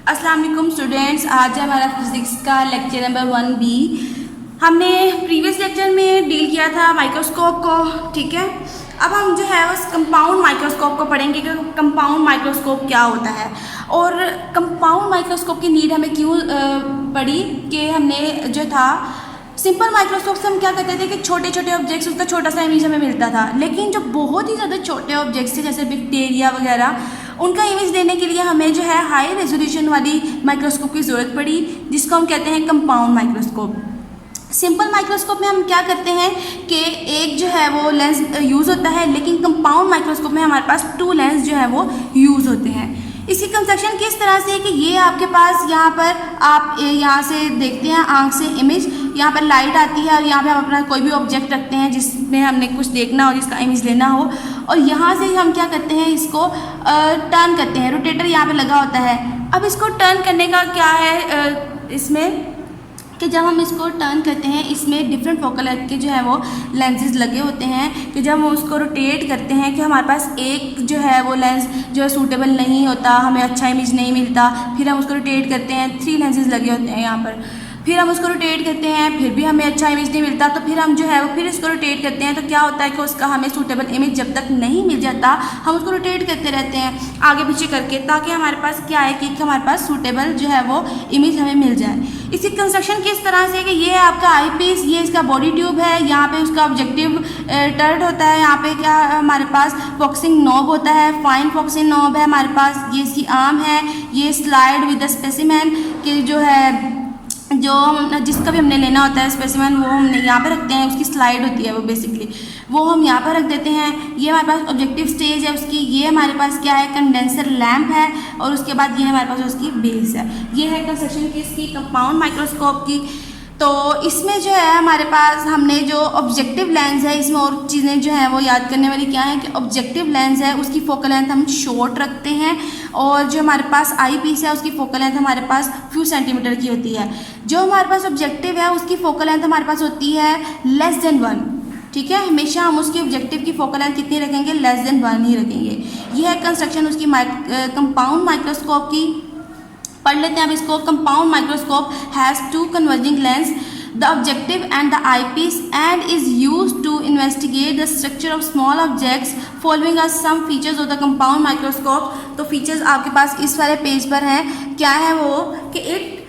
अस्सलाम वालेकुम स्टूडेंट्स, आज हमारा फिज़िक्स का लेक्चर नंबर 1B। हमने प्रीवियस लेक्चर में डील किया था माइक्रोस्कोप को, ठीक है। अब हम जो है उस कंपाउंड माइक्रोस्कोप को पढ़ेंगे कि कंपाउंड माइक्रोस्कोप क्या होता है और कंपाउंड माइक्रोस्कोप की नीड हमें क्यों पड़ी कि हमने जो था सिंपल माइक्रोस्कोप से हम क्या करते थे कि छोटे छोटे ऑब्जेक्ट्स, उसका छोटा सा इमेज हमें मिलता था। लेकिन जो बहुत ही ज़्यादा छोटे ऑब्जेक्ट्स थे जैसे बैक्टीरिया वगैरह, उनका इमेज देने के लिए हमें जो है हाई रेजोल्यूशन वाली माइक्रोस्कोप की ज़रूरत पड़ी, जिसको हम कहते हैं कंपाउंड माइक्रोस्कोप। सिंपल माइक्रोस्कोप में हम क्या करते हैं कि एक जो है वो लेंस यूज़ होता है, लेकिन कंपाउंड माइक्रोस्कोप में हमारे पास 2 लेंस जो है वो यूज़ होते हैं। इसकी कंस्ट्रक्शन किस तरह से है कि ये आपके पास यहाँ पर आप यहाँ से देखते हैं आँख से इमेज, यहाँ पर लाइट आती है और यहाँ पे हम अपना कोई भी ऑब्जेक्ट रखते हैं जिसमें हमने कुछ देखना हो, जिसका इमेज लेना हो, और यहाँ से हम क्या करते हैं, इसको टर्न करते हैं। रोटेटर यहाँ पे लगा होता है। अब इसको टर्न करने का क्या है इसमें कि जब हम इसको टर्न करते हैं, इसमें डिफरेंट फोकल लेंथ के जो है वो लेंसेज लगे होते हैं कि जब हम उसको रोटेट करते हैं कि हमारे पास एक जो है वो लेंस जो है सूटेबल नहीं होता, हमें अच्छा इमेज नहीं मिलता, फिर हम उसको रोटेट करते हैं, 3 लेंसेज लगे होते हैं यहाँ पर, फिर हम उसको रोटेट करते हैं, फिर भी हमें अच्छा इमेज नहीं मिलता, तो फिर हम जो है वो फिर इसको रोटेट करते हैं। तो क्या होता है कि उसका हमें सूटेबल इमेज जब तक नहीं मिल जाता, हम उसको रोटेट करते रहते हैं आगे पीछे करके, ताकि हमारे पास क्या है कि हमारे पास सूटेबल जो है वो इमेज हमें मिल जाए। इसकी कंस्ट्रक्शन किस तरह से है कि ये है आपका आई पीस, ये इसका बॉडी ट्यूब है, यहाँ पे उसका ऑब्जेक्टिव टर्ट होता है, यहाँ पे क्या हमारे पास फॉक्सिंग नॉब होता है, फाइन फॉक्सिंग नॉब है हमारे पास, ये इसकी आर्म है, ये स्लाइड विद द स्पेसिमेन के जो है जो जिसका भी हमने लेना होता है स्पेसिमेन, वो हम यहाँ पे रखते हैं, उसकी स्लाइड होती है वो बेसिकली, वो हम यहाँ पर रख देते हैं। ये हमारे पास ऑब्जेक्टिव स्टेज है उसकी, ये हमारे पास क्या है कंडेंसर लैम्प है, और उसके बाद ये हमारे पास उसकी बेस है। ये है कंस्ट्रक्शन किसकी, कंपाउंड माइक्रोस्कोप की। तो इसमें जो है हमारे पास हमने जो ऑब्जेक्टिव लेंस है, इसमें और चीज़ें जो है वो याद करने वाली क्या है कि ऑब्जेक्टिव लेंस है उसकी फोकल लेंथ हम शॉर्ट रखते हैं, और जो हमारे पास आई पीस है उसकी फोकल लेंथ हमारे पास फ्यू सेंटीमीटर की होती है। जो हमारे पास ऑब्जेक्टिव है उसकी फोकल लेंथ हमारे पास होती है लेस देन 1, ठीक है। हमेशा हम उसके ऑब्जेक्टिव की फोकल लेंथ कितनी रखेंगे, लेस देन 1 ही रखेंगे। यह है कंस्ट्रक्शन उसकी कंपाउंड माइक्रोस्कोप की। पढ़ लेते हैं अब इसको। Compound microscope has 2 converging lens, the objective and the eyepiece, and is used to investigate the structure of small objects following are some features of the compound microscope. तो features आपके पास इस वाले पेज पर हैं। क्या है वो कि it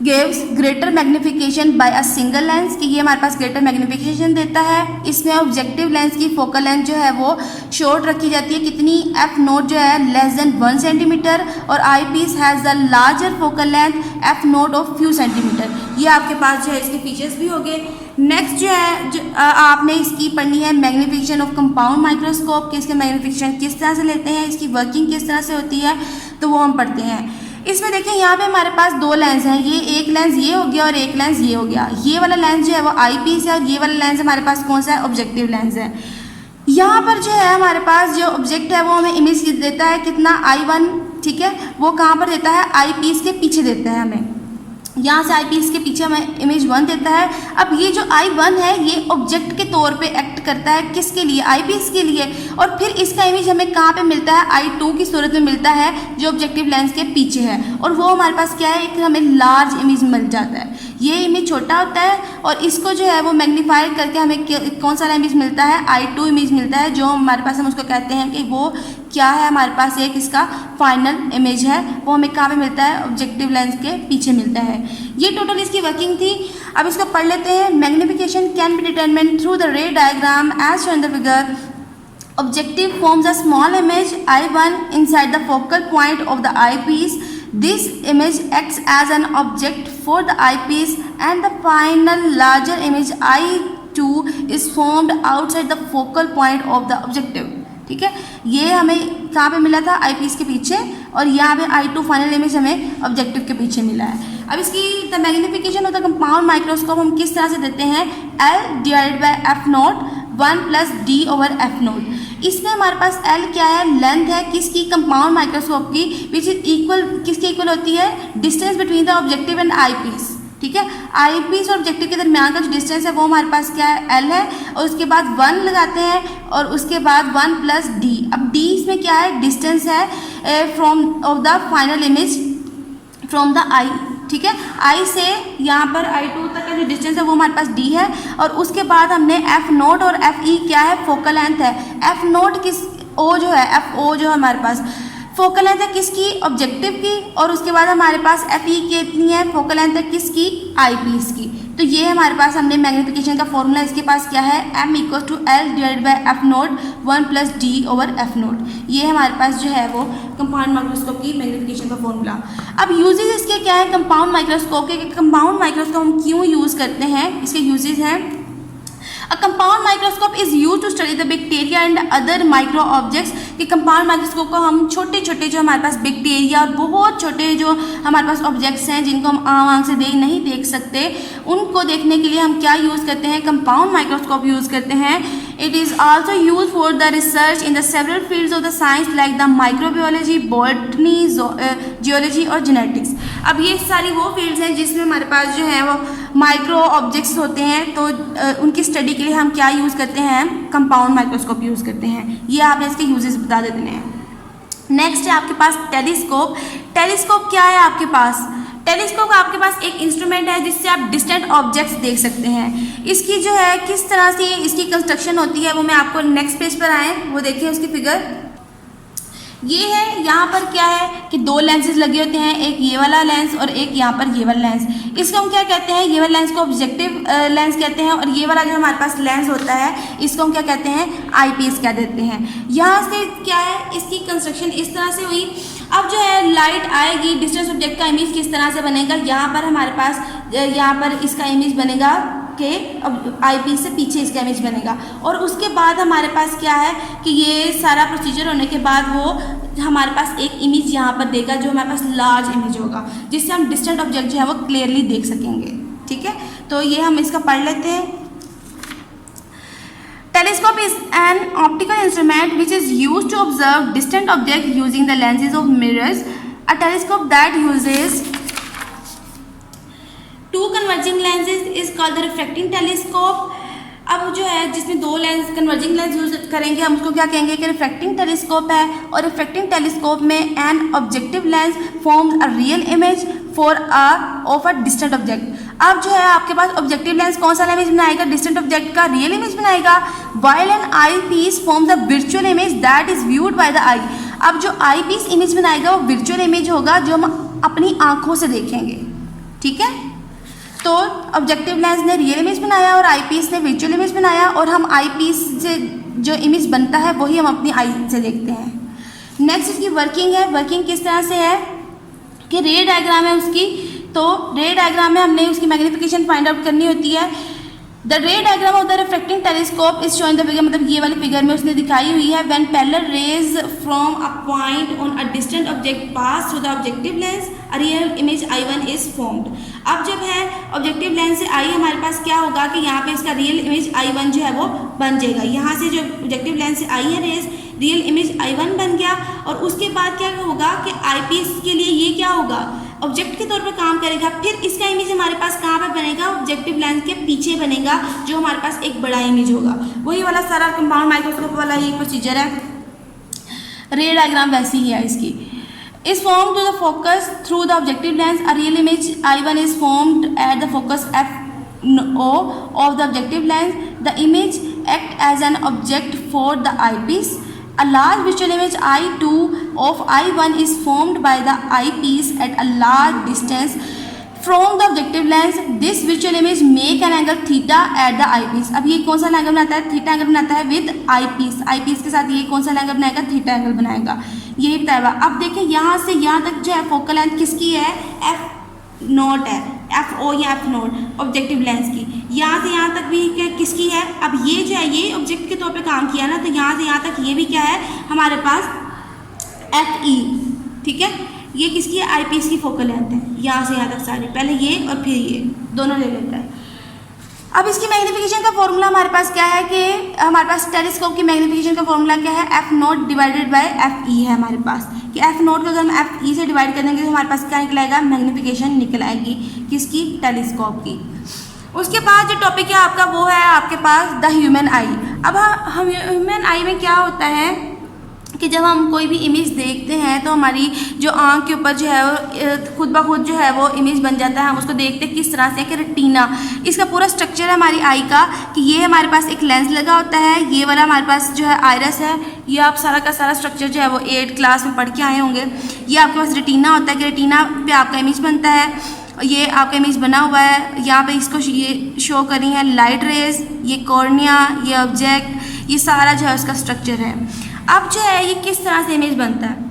gives greater magnification by a single lens, कि ये हमारे पास ग्रेटर मैग्नीफिकेशन देता है। इसमें ऑब्जेक्टिव लेंस की फोकल लेंथ जो है वो शॉर्ट रखी जाती है, कितनी, एफ नोट जो है लेस देन 1 सेंटीमीटर, और eyepiece has the larger focal length F naught of few centimetre. ये आपके पास जो है इसके फीचर्स भी हो गए। नेक्स्ट जो है आपने इसकी पढ़नी है मैग्नीफिकेशन ऑफ कंपाउंड माइक्रोस्कोप, कि इसके मैग्नीफिकेशन किस तरह से लेते हैं, इसकी वर्किंग किस तरह से होती है, तो वो हम पढ़ते हैं। इसमें देखिए यहाँ पे हमारे पास 2 लेंस हैं, ये एक लेंस ये हो गया और एक लेंस ये हो गया। ये वाला लेंस जो है वो आई पीस है, और ये वाला लेंस हमारे पास कौन सा है, ऑब्जेक्टिव लेंस है। यहाँ पर जो है हमारे पास जो ऑब्जेक्ट है वो हमें इमेज देता है कितना, I1, ठीक है। वो कहाँ पर देता है, आई पीस के पीछे देता है हमें, यहाँ से आई पीस के पीछे हमें इमेज 1 देता है। अब ये जो I1 है ये ऑब्जेक्ट के तौर पे एक्ट करता है, किसके लिए, आई पीस के लिए, और फिर इसका इमेज हमें कहाँ पे मिलता है, I2 की सूरत में मिलता है जो ऑब्जेक्टिव लेंस के पीछे है, और वो हमारे पास क्या है, एक हमें लार्ज इमेज मिल जाता है। ये इमेज छोटा होता है और इसको जो है वो मैग्नीफाई करके हमें कौन सा इमेज मिलता है, I2 इमेज मिलता है, जो हमारे पास हम उसको कहते हैं कि वो क्या है, हमारे पास एक इसका फाइनल इमेज है, वो हमें कहाँ पे मिलता है, ऑब्जेक्टिव लेंस के पीछे मिलता है। ये टोटल इसकी वर्किंग थी। अब इसको पढ़ लेते हैं। Magnification can be determined through the ray diagram as shown in the figure. Objective forms a small image I1 inside the focal point of the eyepiece. This image acts as an object for the eyepiece, and the final larger image I2 is formed outside the focal point of the objective. ठीक है, ये हमें कहाँ पे मिला था, आई piece के पीछे, और यहाँ पे I2 फाइनल इमेज हमें ऑब्जेक्टिव के पीछे मिला है। अब इसकी the magnification of the compound microscope हम किस तरह से देते हैं, L divided by F note 1 plus D over F note. इसमें हमारे पास L क्या है, लेंथ है किसकी, कंपाउंड माइक्रोस्कोप की, विच इज इक्वल, किसके इक्वल होती है, distance between the objective and eyepiece, ठीक है। आई पीस और ऑब्जेक्टिव के दरमियान का जो डिस्टेंस है वो हमारे पास क्या है, L है, और उसके बाद 1 लगाते हैं, और उसके बाद 1 प्लस D। अब D इसमें क्या है, डिस्टेंस है from of the final image from the eye, ठीक है। आई से यहाँ पर I2 तक का जो डिस्टेंस है वो हमारे पास D है, और उसके बाद हमने F0 और FE क्या है, फोकल लेंथ है। F0 किस O जो है, FO जो है हमारे पास फोकल लेंथ है किसकी, ऑब्जेक्टिव की, और उसके बाद हमारे पास FE कितनी है, फोकल लेंथ है किसकी, आईपीस की। तो ये हमारे पास हमने मैग्नीफिकेशन का फॉर्मूला, इसके पास क्या है, M = L divided by F0 1 + D/F0। ये हमारे पास जो है वो कंपाउंड माइक्रोस्कोप की मैग्नीफिकेशन का फॉर्मूला। अब यूजेज इसके क्या है कंपाउंड माइक्रोस्कोप के, कंपाउंड माइक्रोस्कोप हम क्यों यूज़ करते हैं, इसके यूजेज हैं। A compound microscope is used to study the bacteria and other micro objects। कि कंपाउंड माइक्रोस्कोप को हम छोटे छोटे जो हमारे पास बैक्टीरिया और बहुत छोटे जो हमारे पास ऑब्जेक्ट्स हैं जिनको हम आम आँख से नहीं देख सकते, उनको देखने के लिए हम क्या यूज़ करते हैं, कंपाउंड माइक्रोस्कोप यूज़ करते हैं। It is also use for the research in the several fields of the science like the microbiology, botany, geology और जेनेटिक्स। अब ये सारी वो फील्ड्स हैं जिसमें हमारे पास जो है वो माइक्रो ऑब्जेक्ट्स होते हैं, तो उनकी स्टडी के लिए हम क्या यूज़ करते हैं, कंपाउंड माइक्रोस्कोप यूज़ करते हैं। ये आपने इसके यूजेस बता देते हैं। नेक्स्ट है आपके पास टेलीस्कोप। टेलीस्कोप क्या है आपके पास, टेलीस्कोप आपके पास एक इंस्ट्रूमेंट है जिससे आप डिस्टेंट ऑब्जेक्ट्स देख सकते हैं। इसकी जो है किस तरह से इसकी कंस्ट्रक्शन होती है वो मैं आपको नेक्स्ट पेज पर आए वो देखिए उसकी फिगर ये है। यहाँ पर क्या है कि दो लेंसेज लगे होते हैं, एक ये वाला लेंस और एक यहाँ पर ये वाला लेंस। इसको हम क्या कहते हैं, ये वाला लेंस को ऑब्जेक्टिव लेंस कहते हैं, और ये वाला जो हमारे पास लेंस होता है इसको हम क्या कहते हैं, आईपीस कह देते हैं। यहाँ से क्या है इसकी कंस्ट्रक्शन इस तरह से हुई। अब जो है लाइट आएगी, डिस्टेंस ऑब्जेक्ट का इमेज किस तरह से बनेगा, यहाँ पर हमारे पास यहाँ पर इसका इमेज बनेगा के अब आईपीस से पीछे इसका इमेज बनेगा, और उसके बाद हमारे पास क्या है कि ये सारा प्रोसीजर होने के बाद वो हमारे पास एक इमेज यहाँ पर देगा जो हमारे पास लार्ज इमेज होगा, जिससे हम डिस्टेंट ऑब्जेक्ट जो है वो क्लियरली देख सकेंगे। ठीक है, तो ये हम इसका पढ़ लेते हैं। Telescope is an optical instrument which is used to observe distant objects using the lenses of mirrors. A telescope that uses two converging lenses is called the refracting telescope. अब जो है जिसमें दो लेंस कन्वर्जिंग लेंस यूज करेंगे हम उसको क्या कहेंगे कि रिफ्रैक्टिंग टेलीस्कोप है। और रिफ्रैक्टिंग टेलीस्कोप में an objective lens forms a real image for of a distant object. अब जो है आपके पास ऑब्जेक्टिव लेंस कौन सा इमेज बनाएगा, डिस्टेंट ऑब्जेक्ट का रियल इमेज बनाएगा। While an eyepiece forms a virtual image that is viewed by the eye. अब जो आई पीस इमेज बनाएगा वो वर्चुअल इमेज होगा जो हम अपनी आंखों से देखेंगे। ठीक है, तो ऑब्जेक्टिव लेंस ने रियल इमेज बनाया और आईपीस ने वर्चुअल इमेज बनाया, और हम आईपीस से जो इमेज बनता है वही हम अपनी आई से देखते हैं। नेक्स्ट इसकी वर्किंग है। वर्किंग किस तरह से है कि रे डायग्राम है उसकी, तो रे डायग्राम में हमने उसकी मैग्नीफिकेशन फाइंड आउट करनी होती है। The ray diagram of the refracting telescope is showing the figure, मतलब ये वाली फिगर में उसने दिखाई हुई है। When parallel raise from a point on a distant object pass through the objective lens a real image I1 is formed. अब जब है ऑब्जेक्टिव लेंस से आई हमारे पास क्या होगा कि यहाँ पे इसका रियल इमेज I1 जो है वो बन जाएगा। यहाँ से जो ऑब्जेक्टिव लेंस से आई है रेज, रियल इमेज I1 बन गया, और उसके बाद क्या होगा कि आईपीस के लिए ये क्या होगा, ऑब्जेक्ट के तौर पर काम करेगा। फिर इसका इमेज हमारे पास कहाँ पर बनेगा, ऑब्जेक्टिव लेंस के पीछे बनेगा, जो हमारे पास एक बड़ा इमेज होगा। वही वाला सारा कंपाउंड माइक्रोस्कोप वाला ये प्रोसीजर है। रे डायग्राम वैसी ही है इसकी। is formed to the focus through the objective lens. A real image I1 is formed at the focus F0 of the objective lens. The image act as an object for the eyepiece. A large visual image I2 of I1 is formed by the eyepiece at a large distance from the objective lens. This visual image make an angle theta at the eyepiece. अब ये कौन सा angle बनाता है, theta angle बनाता है with eyepiece. Eyepiece के साथ ये कौन सा एंगल बनाएगा, थीटा एंगल बनाएगा। यही बताया। अब देखिए यहाँ से यहाँ तक जो है फोकल लेंथ किसकी है, F0 है, FO या F0 ऑब्जेक्टिव लेंस की। यहाँ से यहाँ तक भी किसकी है, अब ये जो है ये ऑब्जेक्ट के तौर पे काम किया ना, तो यहाँ से यहाँ तक ये भी क्या है हमारे पास FE। ठीक है, ये किसकी है, आईपीस की फोकल लेंथ है। यहाँ से यहाँ तक सारी, पहले ये और फिर ये दोनों ले लेता है। अब इसकी मैग्नीफिकेशन का फॉर्मूला हमारे पास क्या है कि हमारे पास टेलीस्कोप की मैग्नीफिकेशन का फॉर्मूला क्या है, F0 डिवाइडेड बाय FE है हमारे पास। कि F0 को अगर हम FE से डिवाइड कर देंगे तो हमारे पास क्या निकल आएगा, मैग्नीफिकेशन निकल आएगी किसकी, टेलीस्कोप की। उसके बाद जो टॉपिक है आपका वो है आपके पास द ह्यूमन आई। अब हम ह्यूमन आई में क्या होता है कि जब हम कोई भी इमेज देखते हैं तो हमारी जो आँख के ऊपर जो है वो खुद ब खुद जो है वो इमेज बन जाता है। हम उसको देखते हैं किस तरह से कि रेटिना, इसका पूरा स्ट्रक्चर है हमारी आई का, कि ये हमारे पास एक लेंस लगा होता है, ये वाला हमारे पास जो है आइरस है। ये आप सारा का सारा स्ट्रक्चर जो है वो 8th क्लास में पढ़ के आए होंगे। ये आपके पास रेटिना होता है कि रेटिना पे आपका इमेज बनता है। ये आपका इमेज बना हुआ है, यहाँ पे इसको ये शो कर रही है लाइट रेज, ये कॉर्निया, ये ऑब्जेक्ट, ये सारा जो है उसका स्ट्रक्चर है। अब जो है ये किस तरह से इमेज बनता है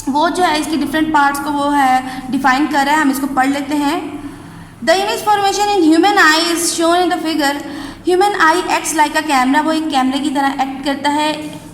वो जो है इसकी डिफरेंट पार्ट्स को वो है डिफाइन कर रहा है। हम इसको पढ़ लेते हैं। The image formation in human I is shown in the figure. Human I acts like a camera, वो एक कैमरे की तरह एक्ट करता है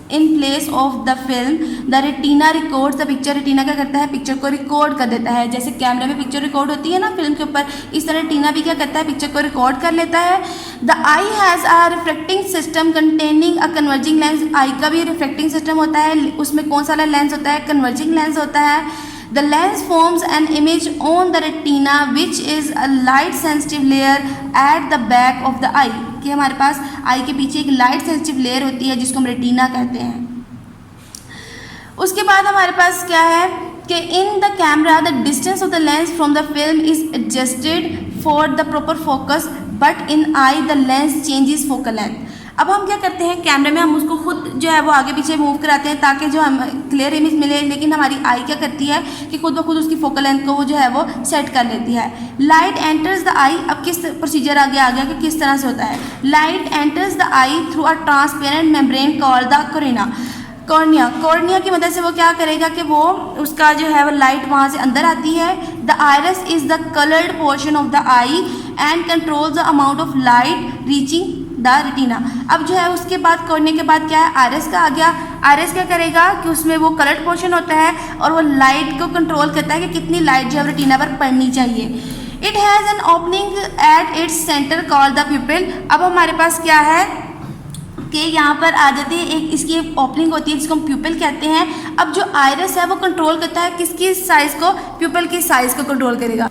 in place of the film. The retina records the picture. Retina क्या करता है, पिक्चर को रिकॉर्ड कर देता है। जैसे कैमरे में पिक्चर रिकॉर्ड होती है ना फिल्म के ऊपर, इस तरह रेटिना भी क्या करता है, पिक्चर को रिकॉर्ड कर लेता है। The eye has a reflecting system containing a converging lens. Eye का भी रिफ्लेक्टिंग सिस्टम होता है, उसमें कौन सा लेंस होता है, कन्वर्जिंग लेंस होता है। The lens forms an image on the retina which is a light sensitive layer at the back of the eye। कि हमारे पास आई के पीछे एक लाइट सेंसिटिव लेयर होती है जिसको हम रेटिना कहते हैं। उसके बाद हमारे पास क्या है कि in the camera the distance of the lens from the film is adjusted for the proper focus but in I the lens changes focal length. अब हम क्या करते हैं, कैमरे में हम उसको खुद जो है वो आगे पीछे मूव कराते हैं ताकि जो हम क्लियर इमेज मिले, लेकिन हमारी आई क्या करती है कि खुद ब खुद उसकी फोकल लेंथ को वो जो है वो सेट कर लेती है। Light enters the eye. अब किस प्रोसीजर आगे आ गया कि किस तरह से होता है। Light enters the I through a transparent membrane called the cornea. Cornea की मदद से वो क्या करेगा कि वो उसका जो है वो लाइट वहाँ से अंदर आती है। The iris is the coloured portion of the I and controls the amount of light reaching the retina. अब जो है उसके बाद कॉर्निया के बाद क्या है, आइरस का आ गया। आइरस क्या करेगा कि उसमें वो कलर्ड पोर्शन होता है और वो लाइट को कंट्रोल करता है कि कितनी लाइट जो है रेटिना पर पड़नी चाहिए। It has an opening at its centre called the प्यूपिल। अब हमारे पास क्या है कि यहाँ पर आ जाती है एक इसकी एक ओपनिंग होती है जिसको हम प्यूपिल कहते हैं। अब जो आइरस है वो कंट्रोल करता है किसकी साइज़ को, प्यूपिल की साइज़ को कंट्रोल करेगा।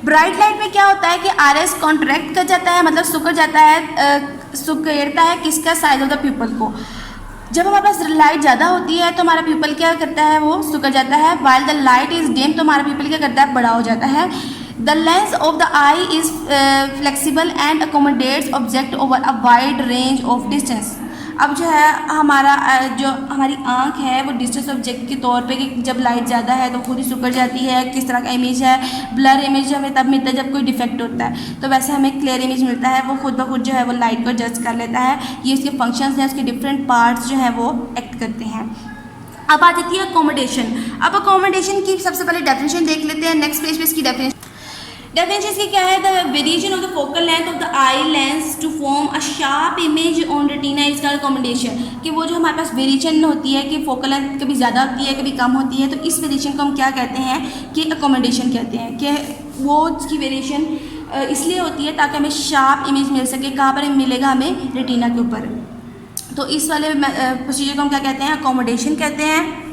ब्राइट लाइट में क्या होता है कि आइरिस कॉन्ट्रैक्ट कर जाता है, मतलब सुकड़ जाता है, सुकड़ता है किसका, साइज ऑफ द प्यूपल को। जब हमारे पास लाइट ज़्यादा होती है तो हमारा प्यूपल क्या करता है, वो सुकड़ जाता है। While the light is dim तो हमारा प्यूपल क्या करता है, बड़ा हो जाता है। The lens of the eye is flexible and accommodates object over a wide range of distance. अब जो है हमारा जो हमारी आँख है वो डिस्टेंस ऑब्जेक्ट के तौर पे कि जब लाइट ज़्यादा है तो खुद ही सुकड़ जाती है। किस तरह का इमेज है, ब्लर इमेज हमें तब मिलता है जब कोई डिफेक्ट होता है, तो वैसे हमें क्लियर इमेज मिलता है। वो खुद ब खुद जो है वो लाइट को एडजस्ट कर लेता है। ये उसके फंक्शंस हैं, उसके डिफरेंट पार्ट्स जो हैं वो एक्ट करते हैं। अब आ जाती है अकोमोडेशन। अब अकोमोडेशन की सबसे पहले डेफिनेशन देख लेते हैं। नेक्स्ट पेज पे इसकी डेफिनेशन इसकी क्या है, the variation of the focal length of the eye lens to form a sharp image on retina is called accommodation. कि वो जो हमारे पास वेरिएशन होती है कि फोकल लेंथ कभी ज़्यादा होती है कभी कम होती है, तो इस वेरिएशन को हम क्या कहते हैं कि अकोमोडेशन कहते हैं। कि वो उसकी वेरिएशन इसलिए होती है ताकि हमें शार्प इमेज मिल सके। कहाँ पर मिलेगा, हमें रेटिना के ऊपर। तो इस वाले प्रोसीजर को हम क्या कहते हैं, अकोमोडेशन कहते हैं।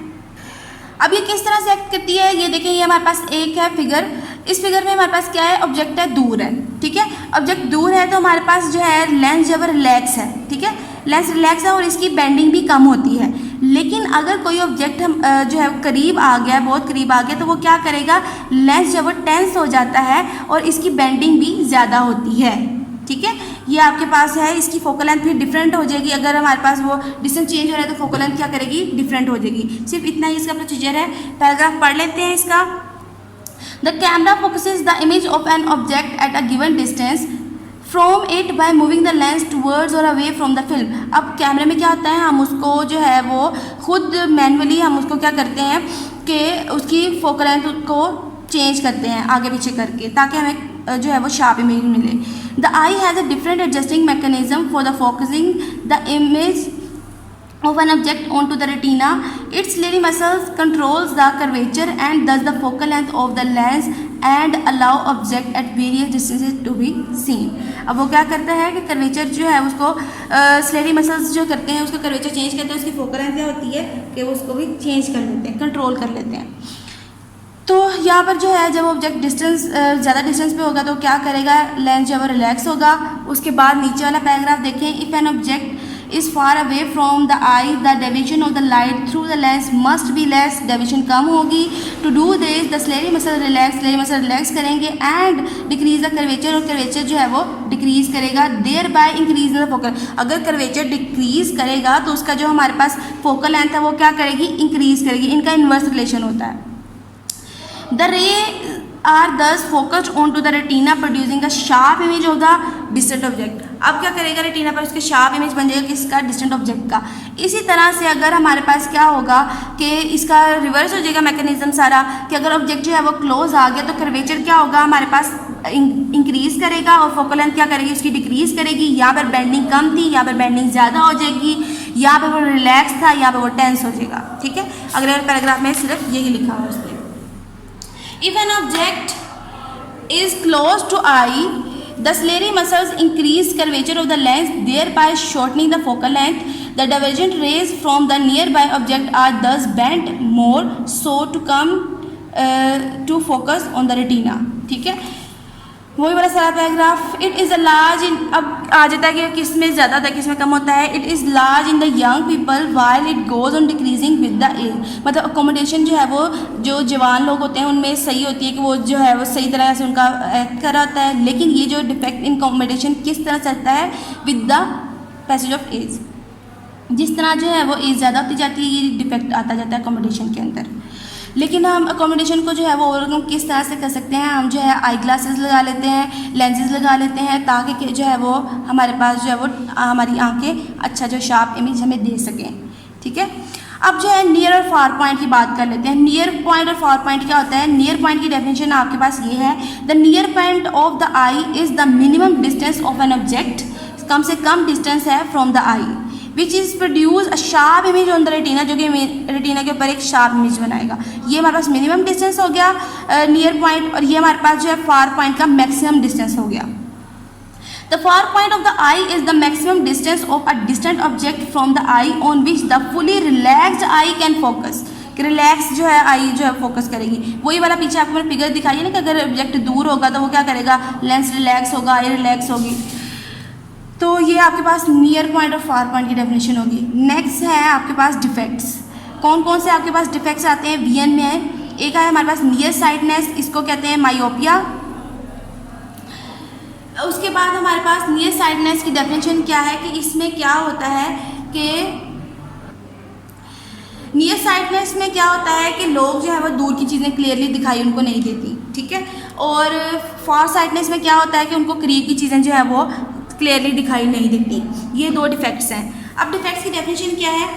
अब ये किस तरह से एक्ट करती है, ये देखें, ये हमारे पास एक है फिगर। इस फिगर में हमारे पास क्या है, ऑब्जेक्ट है, दूर है, ठीक है। ऑब्जेक्ट दूर है तो हमारे पास जो है लेंस जब रिलैक्स है, ठीक है, लेंस रिलैक्स है और इसकी बेंडिंग भी कम होती है। लेकिन अगर कोई ऑब्जेक्ट हम जो है करीब आ गया, बहुत करीब आ गया, तो वो क्या करेगा, लेंस जब वो टेंस हो जाता है और इसकी बेंडिंग भी ज़्यादा होती है, ठीक है। ये आपके पास है, इसकी फोकल लेंथ फिर डिफरेंट हो जाएगी। अगर हमारे पास वो डिस्टेंस चेंज हो रहा है तो फोकल लेंथ क्या करेगी, डिफरेंट हो जाएगी। सिर्फ इतना ही इसका प्रोसीजर है। पैराग्राफ पढ़ लेते हैं इसका। The camera focuses the image of an object at a given distance from it by moving the lens towards और अवे फ्रॉम द फिल्म। अब कैमरे में क्या होता है, हम उसको जो है वो खुद मैनुअली हम उसको क्या करते हैं कि उसकी फोकल लेंथ को चेंज करते हैं आगे पीछे करके, ताकि हमें जो है वो शार्प इमेज मिले। The eye has a different adjusting mechanism for the focusing the image of an object onto the retina. Its ciliary muscles controls the curvature and thus the focal length of the lens and allow object at various distances to be seen. अब वो क्या करता है कि curvature जो है उसको ciliary muscles जो करते हैं उसका कर्वेचर चेंज करते हैं, उसकी फोकल लेंथ क्या होती है कि उसको भी चेंज कर लेते हैं, कंट्रोल कर लेते हैं। तो यहाँ पर जो है जब ऑब्जेक्ट डिस्टेंस ज़्यादा डिस्टेंस पे होगा तो क्या करेगा, लेंस जो है रिलैक्स होगा। उसके बाद नीचे वाला पैराग्राफ देखें। If an object is far away from the eye, the deviation of the light through the lens must be less. deviation कम होगी. To do this, the ciliary muscle relax करेंगे and decrease the curvature, और curvature जो है वो decrease करेगा. thereby increase the focal. अगर curvature decrease करेगा तो उसका जो हमारे पास focal length है वो क्या करेगी, increase करेगी. इनका inverse relation होता है. The ray are thus focused onto the retina producing a sharp image of the distant object. अब क्या करेगा रेटिना पर, उसके शार्प इमेज बन जाएगा किसका, डिस्टेंट ऑब्जेक्ट का. इसी तरह से अगर हमारे पास क्या होगा कि इसका रिवर्स हो जाएगा मैकेनिज्म सारा, कि अगर ऑब्जेक्ट जो है वो क्लोज आ गया तो कर्वेचर क्या होगा हमारे पास इंक्रीज करेगा और फोकल लेंथ क्या करेगी, उसकी डिक्रीज करेगी. यहाँ पर बेंडिंग कम थी, यहाँ पर बेंडिंग ज़्यादा हो जाएगी. यहाँ पर वो रिलैक्स था, यहाँ पर वो टेंस हो जाएगा. ठीक है, अगले पैराग्राफ में सिर्फ यही लिखा हुआ है उसमें. If an object is close to eye, the ciliary muscles increase curvature of the lens, thereby shortening the focal length. The divergent rays from the nearby object are thus bent more so to come to focus on the retina. ठीक है, वही वाला सारा paragraph. It is a large in, अब आ जाता है कि किस में ज़्यादा होता है किस में कम होता है. It is large in the young people while it goes on decreasing with the age. मतलब अकोमोडेशन जो है वो जो जवान लोग होते हैं उनमें सही होती है कि वो जो है वो सही तरह से उनका एक्ट कर रहा होता है. लेकिन ये जो डिफेक्ट इन अकोमोडेशन किस तरह चलता है, with the passage of age. जिस तरह जो है वो एज ज़्यादा होती जाती है ये डिफेक्ट आता जाता है अकोमोडेशन के अंदर. लेकिन हम अकोमोडेशन को जो है वो ओवरकम किस तरह से कर सकते हैं, हम जो है आई ग्लासेस लगा लेते हैं, लेंसेज लगा लेते हैं, ताकि जो है वो हमारे पास जो है वो हमारी आंखें अच्छा जो शार्प इमेज हमें दे सकें. ठीक है, अब जो है नियर और फार पॉइंट की बात कर लेते हैं. नियर पॉइंट और फार पॉइंट क्या होता है. नियर पॉइंट की डेफिनेशन आपके पास ये है, the near point of the eye is the minimum distance of an object, कम से कम डिस्टेंस है from the eye, which is produce a sharp image on the retina, जो कि रेटिना के ऊपर एक शार्प इमेज बनाएगा. ये हमारे पास मिनिमम डिस्टेंस हो गया नियर पॉइंट, और ये हमारे पास जो है फार पॉइंट का मैक्सिमम डिस्टेंस हो गया. The far point of the eye is the maximum distance of a distant object from the I on which the fully relaxed I can focus. Relax जो है आई जो है फोकस करेगी. वही वाला पीछे आपको मैंने फिगर दिखाई है ना कि अगर ऑब्जेक्ट दूर होगा तो वो क्या करेगा, लेंस रिलैक्स होगा, आई रिलैक्स होगी. तो ये आपके पास नियर पॉइंट और फार पॉइंट की डेफिनेशन होगी. नेक्स्ट है आपके पास डिफेक्ट्स. कौन कौन से आपके पास डिफेक्ट्स आते हैं वीएन में है. एक है हमारे पास नियर साइटनेस, इसको कहते हैं मायोपिया. उसके बाद हमारे पास नियर साइटनेस की डेफिनेशन क्या है कि इसमें क्या होता है कि नियर साइटनेस में क्या होता है कि लोग जो है वो दूर की चीज़ें क्लियरली दिखाई उनको नहीं देती. ठीक है, और फार साइटनेस में क्या होता है कि उनको करीब की चीज़ें जो है वो क्लियरली दिखाई नहीं देती. ये दो डिफेक्ट्स हैं. अब डिफेक्ट्स की डेफिनेशन क्या है.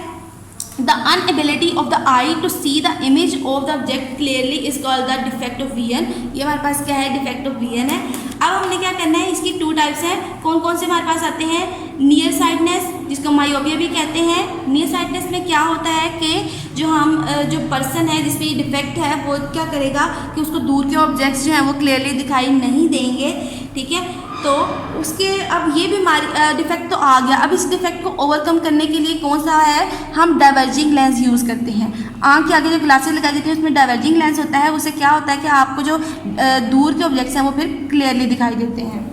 The inability of the eye to see the image of the object clearly is called the defect of vision. ये हमारे पास क्या है, डिफेक्ट ऑफ विजन है. अब हमने क्या करना है, इसकी टू टाइप्स हैं. कौन कौन से हमारे पास आते हैं, नियर साइटनेस जिसको मायोपिया भी कहते हैं. नियर साइटनेस में क्या होता है कि जो पर्सन है जिसमें ये डिफेक्ट है वो क्या करेगा कि उसको दूर के ऑब्जेक्ट्स जो हैं वो क्लियरली दिखाई नहीं देंगे. ठीक है, तो उसके अब ये बीमारी डिफेक्ट तो आ गया. अब इस डिफेक्ट को ओवरकम करने के लिए कौन सा है, हम डाइवर्जिंग लेंस यूज़ करते हैं. आँख के आगे जो ग्लासेस लगा देते हैं उसमें डाइवर्जिंग लेंस होता है. उससे क्या होता है कि आपको जो दूर के ऑब्जेक्ट्स हैं वो फिर क्लियरली दिखाई देते हैं.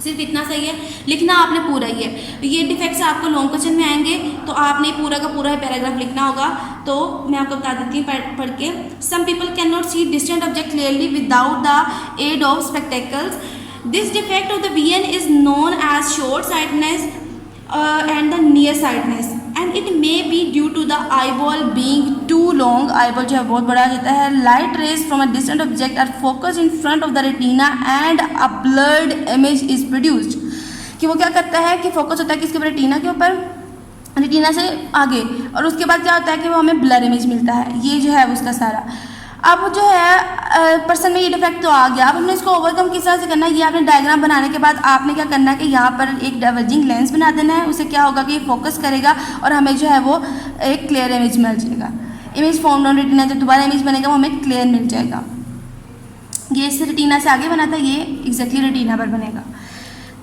सिर्फ इतना सही है, लिखना आपने पूरा ही है. ये डिफेक्ट्स आपको लॉन्ग क्वेश्चन में आएंगे तो आपने पूरा का पूरा पैराग्राफ लिखना होगा. तो मैं आपको बता देती हूँ पढ़ के. Some people can not see distant object clearly without the aid of spectacles. This defect of the vision is known as short sightedness and the near sightedness, and it may be due to the eyeball being too long. eyeball जो है बहुत बड़ा जाता है. Light rays from a distant object are focused in front of the retina and a blurred image is produced. कि वो क्या करता है कि फोकस होता है किसके ऊपर, रेटिना के ऊपर, रेटिना से आगे, और उसके बाद क्या होता है कि वो हमें ब्लर इमेज मिलता है. ये जो है उसका सारा. अब जो है पर्सन में ये डिफेक्ट तो आ गया. अब हमने इसको ओवरकम किस तरह से करना है, ये आपने डायग्राम बनाने के बाद आपने क्या करना है कि यहाँ पर एक डाइवर्जिंग लेंस बना देना है. उससे क्या होगा कि ये फोकस करेगा और हमें जो है वो एक क्लियर इमेज मिल जाएगा. इमेज फॉर्म ऑन रेटिना, जब दोबारा इमेज बनेगा वो हमें क्लियर मिल जाएगा. ये इस रेटिना से आगे बना था, ये एग्जैक्टली रेटिना पर बनेगा.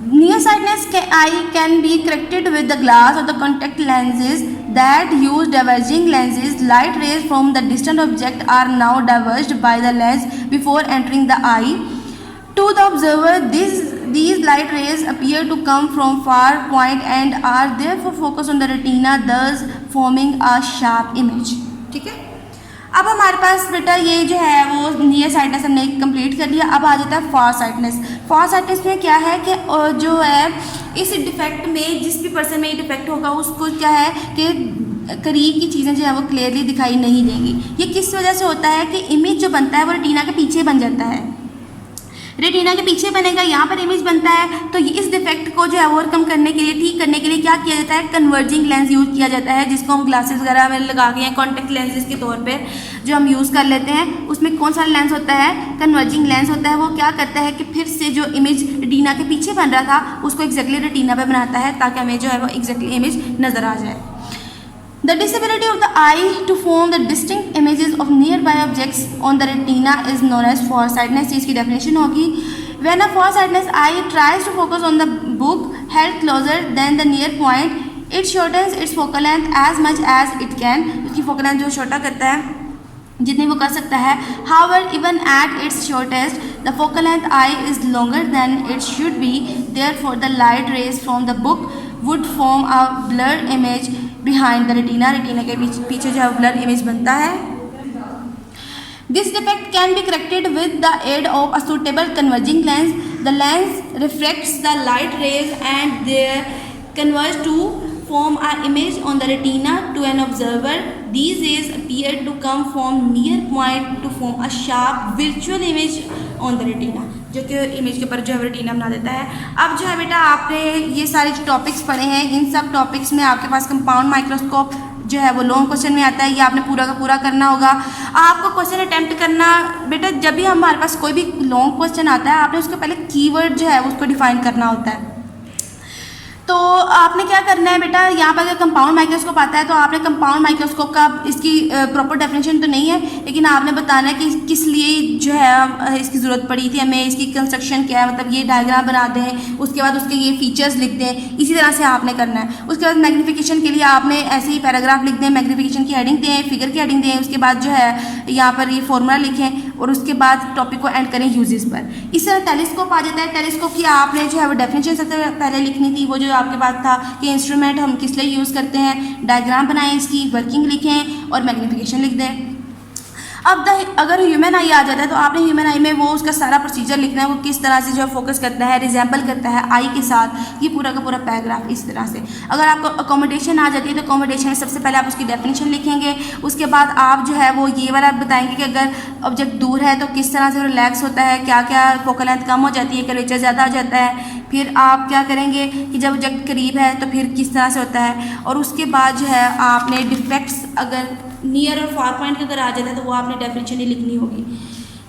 Nearsightedness eye can be corrected with the glass or the contact lenses that use diverging lenses. Light rays from the distant object are now diverged by the lens before entering the eye. To the observer, these light rays appear to come from far point and are therefore focused on the retina, thus forming a sharp image. ठीक है, अब हमारे पास बेटा ये जो है वो near sightedness हमने कंप्लीट कर लिया। अब आ जाता है फार साइटनेस। फार साइटनेस में क्या है कि जो है इस डिफेक्ट में जिस भी पर्सन में ये डिफेक्ट होगा उसको क्या है कि करीब की चीज़ें जो है वो क्लियरली दिखाई नहीं देंगी। ये किस वजह से होता है कि इमेज जो बनता है वो रेटिना के पीछे बन जाता है, रेटिना के पीछे बनेगा, यहाँ पर इमेज बनता है। तो इस डिफेक्ट को जो है ओवरकम करने के लिए, ठीक करने के लिए क्या किया जाता है, कन्वर्जिंग लेंस यूज़ किया जाता है, जिसको हम ग्लासेस वगैरह में लगा के या कॉन्टेक्ट लेंसेज के तौर पे जो हम यूज़ कर लेते हैं। उसमें कौन सा लेंस होता है, कन्वर्जिंग लेंस होता है। वो क्या करता है कि फिर से जो इमेज रेटिना के पीछे बन रहा था उसको एक्जैक्टली रेटिना पे बनाता है ताकि हमें जो है वो एक्जैक्टली इमेज नज़र आ जाए। The disability of the eye to form the distinct images of nearby objects on the retina is known as farsightedness। इसकी definition होगी when a farsightedness eye tries to focus on the book held closer than the near point, it shortens its focal length as much as it can। उसकी focal length जो छोटा करता है जितनी वो कर सकता है। However, even at its shortest, the focal length eye is longer than it should be, therefore the light rays from the book would form a blurred image behind the retina। Retina के पीछे जो है blur image बनता है। This defect can be corrected with the aid of a suitable converging lens। The lens refracts the light rays and they converge to form an image on the retina to an observer। These rays appear to come from near point to form a sharp virtual image on the retina, जो कि image के ऊपर जो है retina बना देता है। अब जो है बेटा आपने ये सारे जो टॉपिक्स पढ़े हैं, इन सब टॉपिक्स में आपके पास कंपाउंड माइक्रोस्कोप जो है वो लॉन्ग क्वेश्चन में आता है। ये आपने पूरा का पूरा करना होगा। आपको क्वेश्चन अटैम्प्ट करना बेटा, जब भी हमारे पास कोई भी लॉन्ग क्वेश्चन आता है आपने उसको पहले कीवर्ड जो है उसको डिफाइन करना होता है। तो आपने क्या करना है बेटा, यहाँ पर अगर कंपाउंड माइक्रोस्कोप आता है तो आपने कंपाउंड माइक्रोस्कोप का इसकी प्रॉपर डेफिनेशन तो नहीं है, लेकिन आपने बताना है कि किस लिए जो है इसकी ज़रूरत पड़ी थी हमें, इसकी कंस्ट्रक्शन क्या है, मतलब ये डायग्राम बना दें, उसके बाद उसके ये फीचर्स लिख दें। इसी तरह से आपने करना है। उसके बाद मैग्नीफिकेशन के लिए आपने ऐसे ही पैराग्राफ लिख दें, मैग्नीफिकेशन की हेडिंग दें, फिगर की हेडिंग दें, उसके बाद जो है यहाँ पर ये फॉर्मूला लिखें और उसके बाद टॉपिक को एंड करें यूजेस पर। इस तरह टेलीस्कोप आ जाता है। टेलीस्कोप की आपने जो है वो डेफिनेशन सबसे पहले लिखनी थी, वो जो आपके पास था कि इंस्ट्रूमेंट हम किस लिए यूज़ करते हैं, डायग्राम बनाएं, इसकी वर्किंग लिखें और मैग्नीफिकेशन लिख दें। अब अगर ह्यूमन आई आ जाता है तो आपने ह्यूमन आई में वो उसका सारा प्रोसीजर लिखना है, वो किस तरह से जो फोकस करता है, रिजेंबल करता है आई के साथ, ये पूरा का पूरा पैराग्राफ इस तरह से। अगर आपको अकोमोडेशन आ जाती है तो अकोमोडेशन में सबसे पहले आप उसकी डेफिनेशन लिखेंगे, उसके बाद आप जो है वो ये वाला बताएंगे कि अगर ऑब्जेक्ट दूर है तो किस तरह से रिलैक्स होता है, क्या क्या फोकल लेंथ कम हो जाती है, कर्वेचर ज़्यादा हो जाता है। फिर आप क्या करेंगे कि जब ऑब्जेक्ट करीब है तो फिर किस तरह से होता है, और उसके बाद जो है आपने डिफेक्ट्स अगर नियर और फार पॉइंट के अगर आ जाता है तो वो आपने डेफिनेशन ही लिखनी होगी।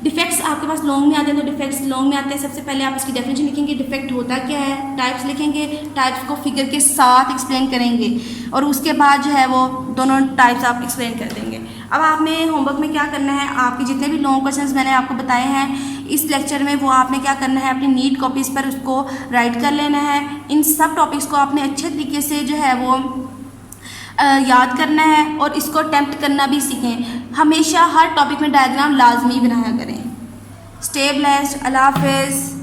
डिफेक्ट्स आपके पास लॉन्ग में आते हैं तो डिफेक्ट्स लॉन्ग में आते हैं। सबसे पहले आप इसकी डेफिनेशन लिखेंगे, डिफेक्ट होता क्या है, टाइप्स लिखेंगे, टाइप्स को फिगर के साथ एक्सप्लेन करेंगे और उसके बाद जो है वो दोनों टाइप्स आप एक्सप्लेन कर देंगे। अब आपने होमवर्क में क्या करना है, आपके जितने भी लॉन्ग क्वेश्चंस मैंने आपको बताए हैं इस लेक्चर में, वो आपने क्या करना है, अपनी नीट कॉपीज़ पर उसको राइट कर लेना है। इन सब टॉपिक्स को आपने अच्छे तरीके से जो है वो याद करना है और इसको अटैम्प्ट करना भी सीखें। हमेशा हर टॉपिक में डायग्राम लाजमी बनाया करें। स्टे ब्लेस्ड, अल्लाह हाफ़िज़।